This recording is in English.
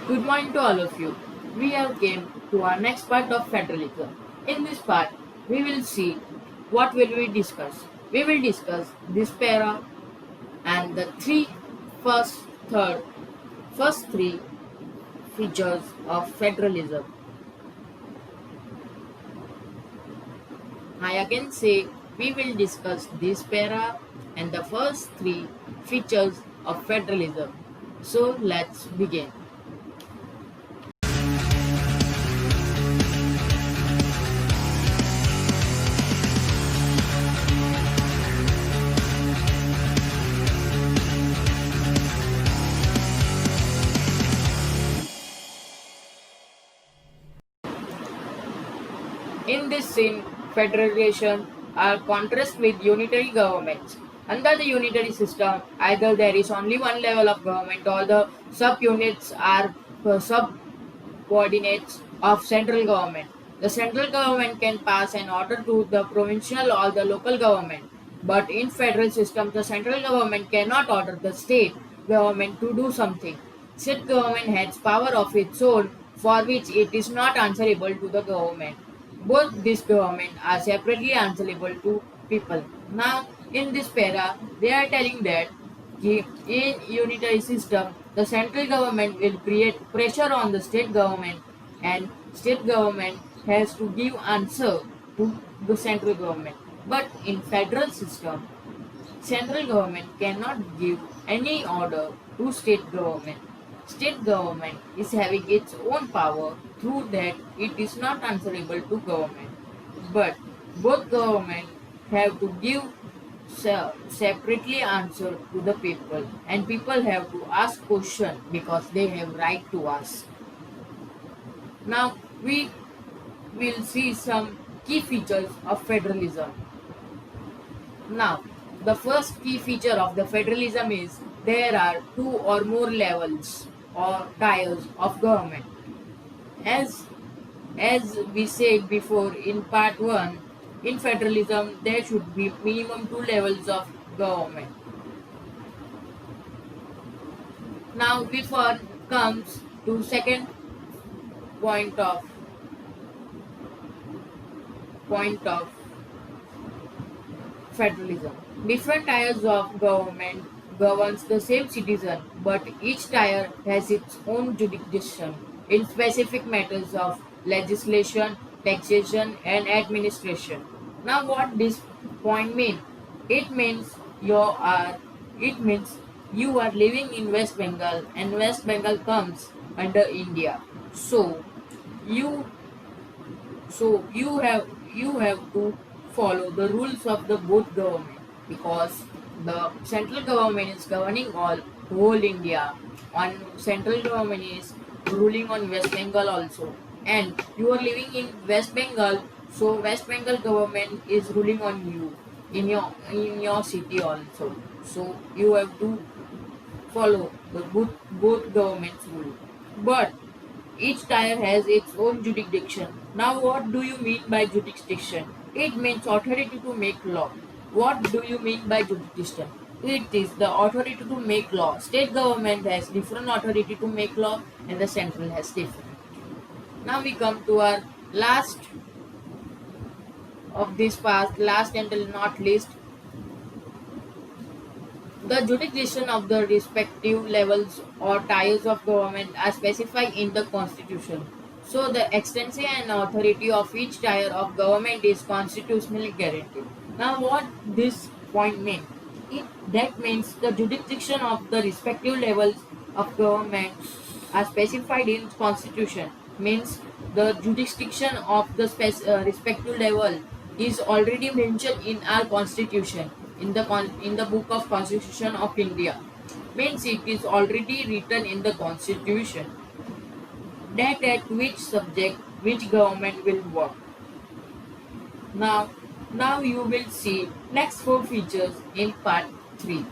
Good morning to all of you. We have came to our next part of federalism. In this part, we will see what will we discuss. We will discuss this para and the first, third, first three features of federalism. I again say we will discuss this para and the first three features of federalism. So let's begin. In this scene, federation are contrast with unitary governments. Under the unitary system, either there is only one level of government or the subunits are subordinates of central government. The central government can pass an order to the provincial or the local government. But in federal system, the central government cannot order the state government to do something. State government has power of its own for which it is not answerable to the government. Both these government are separately answerable to people. Now, in this para, they are telling that in unitary system, the central government will create pressure on the state government, and state government has to give answer to the central government. But in federal system, central government cannot give any order to state government. State government is having its own power through that it is not answerable to government. But both government have to give separately answer to the people, and people have to ask question because they have right to ask. Now we will see some key features of federalism. Now, the first key feature of the federalism is there are two or more levels or tiers of government. As as we said before in part 1, in federalism there should be minimum two levels of government. Now before comes to second point of point of federalism. Different tiers of government governs the same citizen, but each tier has its own jurisdiction in specific matters of legislation, taxation, and administration. Now, what this point mean? It means it means you are living in West Bengal, and West Bengal comes under India. So you you have to follow the rules of the both government, because the central government is governing all whole India, and central government is ruling on West Bengal also, and you are living in West Bengal, so West Bengal government is ruling on you in your city also, so you have to follow the both governments rule. But each tier has its own jurisdiction. Now, what do you mean by jurisdiction? It means authority to make law. What do you mean by jurisdiction? It is the authority to make law. State government has different authority to make law, and the central has different. Now we come to our last of this part, last and not least, the jurisdiction of the respective levels or tiers of government are specified in the Constitution. So the extension and authority of each tier of government is constitutionally guaranteed. Now what this point means? That means the jurisdiction of the respective levels of government are specified in Constitution. Means the jurisdiction of the respective level is already mentioned in our Constitution, in the book of Constitution of India. Means it is already written in the Constitution that at which subject which government will work. Now you will see next four features in part 3.